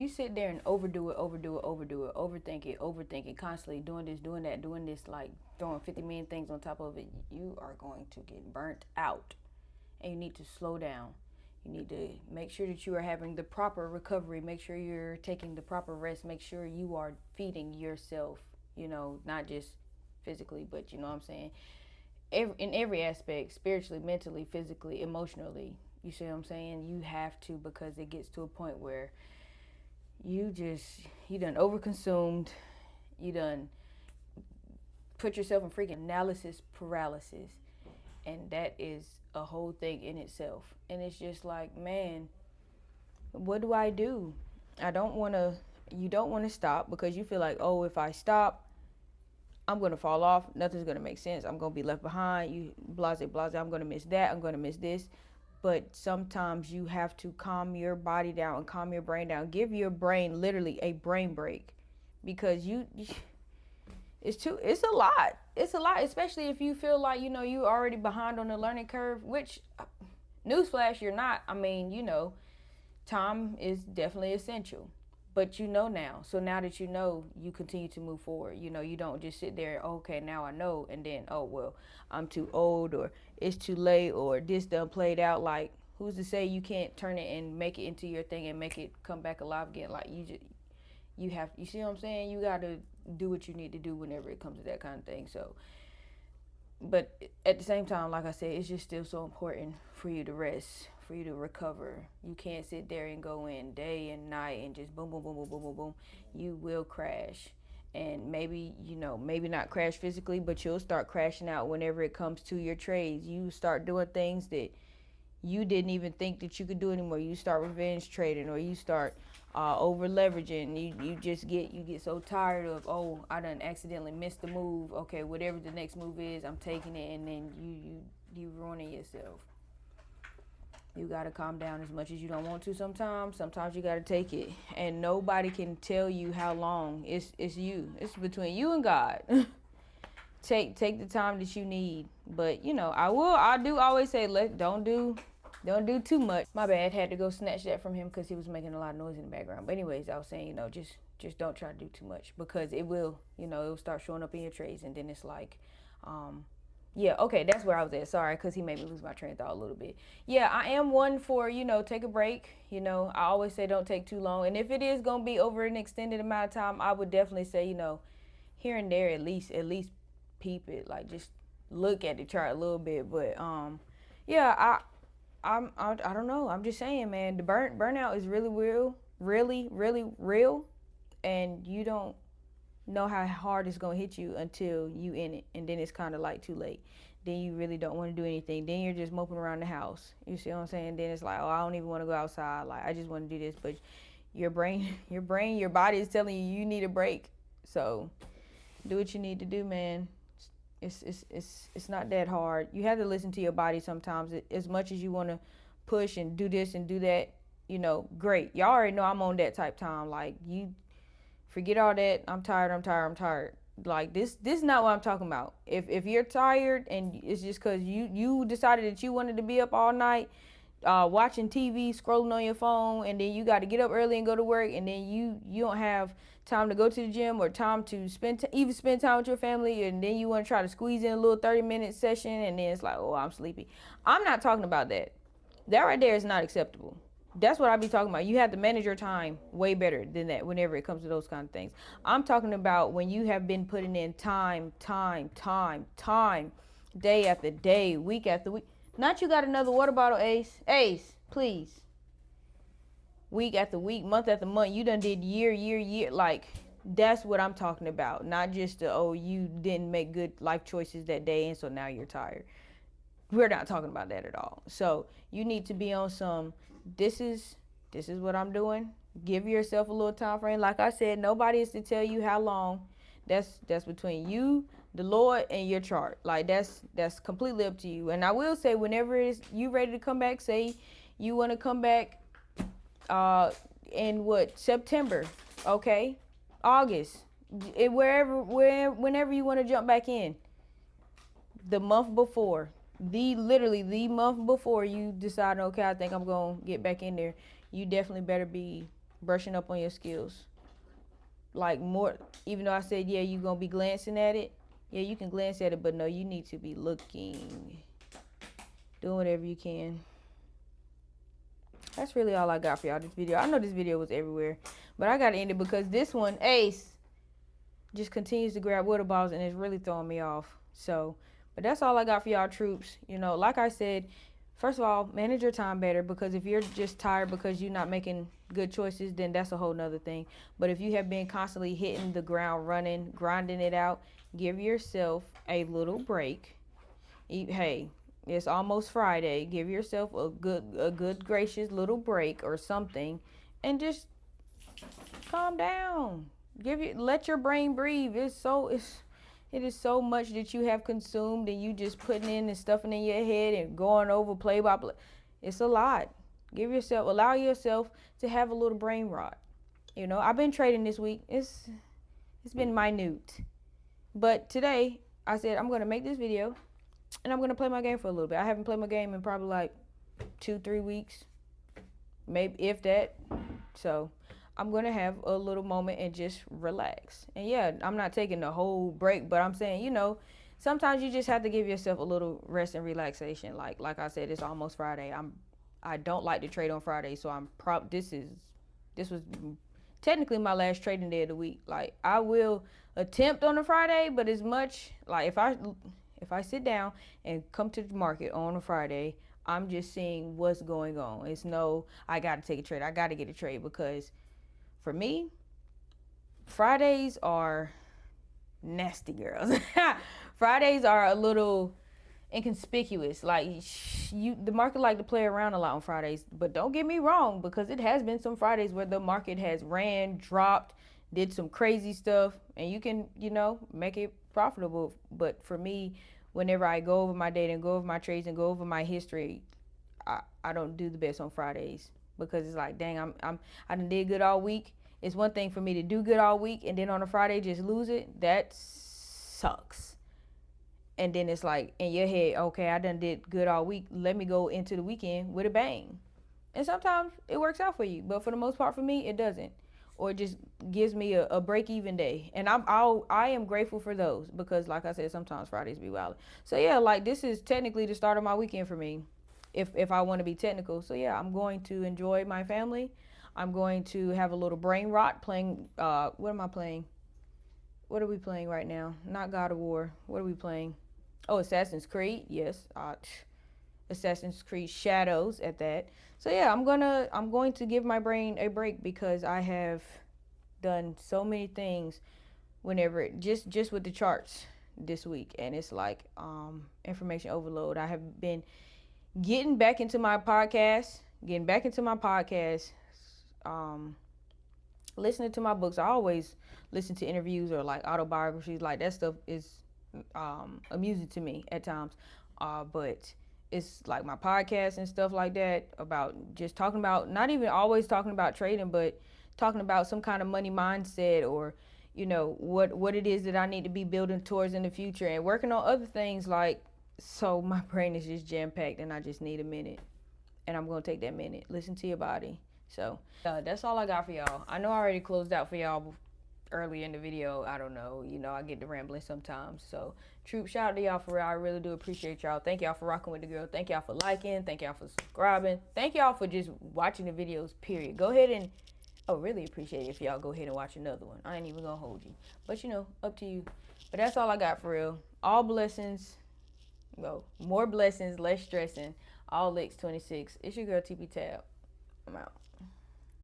You sit there and overthink it, overthink it, constantly doing that, doing this, like throwing 50 million things on top of it, you are going to get burnt out. And you need to slow down. You need to make sure that you are having the proper recovery, make sure you're taking the proper rest, make sure you are feeding yourself, not just physically, but you know what I'm saying? In every aspect, spiritually, mentally, physically, emotionally. You see what I'm saying? You have to, because it gets to a point where you done overconsumed, you done put yourself in freaking analysis paralysis, and that is a whole thing in itself. And it's just like, man, what do I do? I don't want to. You don't want to stop because you feel like, oh, if I stop, I'm gonna fall off. Nothing's gonna make sense. I'm gonna be left behind. You blase blase. I'm gonna miss that. I'm gonna miss this. But sometimes you have to calm your body down and calm your brain down. Give your brain literally a brain break, because it's a lot. It's a lot, especially if you feel like you already behind on the learning curve. Which, newsflash, you're not. I mean, time is definitely essential, but now. So now that you continue to move forward. You don't just sit there, okay, now I know, and then, oh well, I'm too old, or it's too late, or this done played out. Like, who's to say you can't turn it and make it into your thing and make it come back alive again? Like, you see what I'm saying? You got to do what you need to do whenever it comes to that kind of thing. So, but at the same time, like I said, it's just still so important for you to rest, for you to recover. You can't sit there and go in day and night and just boom, boom, boom, boom, boom, boom, boom. You will crash. And maybe, maybe not crash physically, but you'll start crashing out whenever it comes to your trades. You start doing things that you didn't even think that you could do anymore. You start revenge trading, or you start over leveraging. You get so tired of, oh, I done accidentally missed the move. Okay, whatever the next move is, I'm taking it, and then you ruining yourself. You gotta calm down as much as you don't want to sometimes. Sometimes you gotta take it, and nobody can tell you how long. It's you. It's between you and God. Take the time that you need. But I do always say, don't do too much. My bad, had to go snatch that from him because he was making a lot of noise in the background. But anyways, I was saying, just don't try to do too much, because it will start showing up in your trades, and then it's like, yeah, okay, that's where I was at. Sorry, because he made me lose my train of thought a little bit. Yeah, I am one for, take a break. I always say don't take too long. And if it is going to be over an extended amount of time, I would definitely say, here and there, at least peep it. Like, just look at the chart a little bit. But, yeah, I don't know. I'm just saying, man, the burnout is really real, really, really real. And you don't know how hard it's gonna hit you until you in it, and then it's kind of like too late. Then you really don't want to do anything. Then you're just moping around the house. You see what I'm saying? Then it's like, oh, I don't even want to go outside. Like, I just want to do this. But your body is telling you need a break. So do what you need to do, man. It's not that hard. You have to listen to your body sometimes. As much as you want to push and do this and do that, great. Y'all already know I'm on that type time. Like, you forget all that. I'm tired. I'm tired. I'm tired. Like, this is not what I'm talking about. If you're tired and it's just because you decided that you wanted to be up all night, watching TV, scrolling on your phone, and then you got to get up early and go to work, and then you don't have time to go to the gym or time to even spend time with your family, and then you want to try to squeeze in a little 30-minute session, and then it's like, oh, I'm sleepy. I'm not talking about that. That right there is not acceptable. That's what I be talking about. You have to manage your time way better than that whenever it comes to those kind of things. I'm talking about when you have been putting in time, day after day, week after week. Not you got another water bottle, Ace. Ace, please. Week after week, month after month, you done did year. Like, that's what I'm talking about. Not just you didn't make good life choices that day, and so now you're tired. We're not talking about that at all. So you need to be on some, this is what I'm doing. Give yourself a little time frame. Like I said, nobody is to tell you how long. That's between you, the Lord, and your chart. Like, that's completely up to you. And I will say, whenever it is you ready to come back, say you want to come back in September, okay? August. Whenever you want to jump back in. The month before, literally the month before you decide, okay, I think I'm gonna get back in there, you definitely better be brushing up on your skills. Like more, even though I said, yeah, you're going to be glancing at it. Yeah, you can glance at it, but no, you need to be looking, doing whatever you can. That's really all I got for y'all this video. I know this video was everywhere, but I got to end it because this one, Ace, just continues to grab water bottles and it's really throwing me off. So, but that's all I got for y'all troops. You know, like I said, first of all, manage your time better, because if you're just tired because you're not making good choices, then that's a whole nother thing. But if you have been constantly hitting the ground running, grinding it out, give yourself a little break. Hey, it's almost Friday. Give yourself a good gracious little break or something, and just calm down. Let your brain breathe. It is so much that you have consumed, and you just putting in and stuffing in your head and going over play by play. It's a lot. Allow yourself to have a little brain rot. You know, I've been trading this week. It's been minute, but today I said I'm gonna make this video, and I'm gonna play my game for a little bit. I haven't played my game in probably like 2-3 weeks, maybe if that. So I'm gonna have a little moment and just relax. And yeah, I'm not taking the whole break, but I'm saying, you know, sometimes you just have to give yourself a little rest and relaxation. Like I said, it's almost Friday. I don't like to trade on Friday, so this was technically my last trading day of the week. Like, I will attempt on a Friday, but as much like if I sit down and come to the market on a Friday, I'm just seeing what's going on. It's no, I got to take a trade. I got to get a trade, because for me, Fridays are nasty, girls. Fridays are a little inconspicuous. Like, the market like to play around a lot on Fridays, but don't get me wrong, because it has been some Fridays where the market has ran, dropped, did some crazy stuff, and you can, you know, make it profitable. But for me, whenever I go over my data and go over my trades and go over my history, I don't do the best on Fridays, because it's like, dang, I done did good all week. It's one thing for me to do good all week and then on a Friday just lose it. That sucks. And then it's like in your head, okay, I done did good all week. Let me go into the weekend with a bang. And sometimes it works out for you, but for the most part for me, it doesn't. Or it just gives me a break-even day. And I am grateful for those, because like I said, sometimes Fridays be wild. So yeah, like this is technically the start of my weekend for me, if I want to be technical. So yeah, I'm going to enjoy my family. I'm going to have a little brain rot playing, what am I playing? What are we playing right now? Not God of War. What are we playing? Oh, Assassin's Creed. Yes. Assassin's Creed Shadows at that. So yeah, I'm going to give my brain a break, because I have done so many things just with the charts this week, and it's like information overload. I have been getting back into my podcast, listening to my books. I always listen to interviews or like autobiographies. Like, that stuff is amusing to me at times. But it's like my podcast and stuff like that, about just talking about, not even always talking about trading, but talking about some kind of money mindset, or, you know, what it is that I need to be building towards in the future, and working on other things. Like, so my brain is just jam-packed, and I just need a minute, and I'm going to take that minute. Listen to your body. So that's all I got for y'all. I know I already closed out for y'all early in the video. I don't know, you know, I get to rambling sometimes. So troop, shout out to y'all for real. I really do appreciate y'all. Thank y'all for rocking with the girl. Thank y'all for liking. Thank y'all for subscribing. Thank y'all for just watching the videos, period. Go ahead and, really appreciate it if y'all go ahead and watch another one. I ain't even gonna hold you, but you know, up to you. But that's all I got for real. All blessings. Well, more blessings, less stressing. All licks 26. It's your girl TP Tab. I'm out.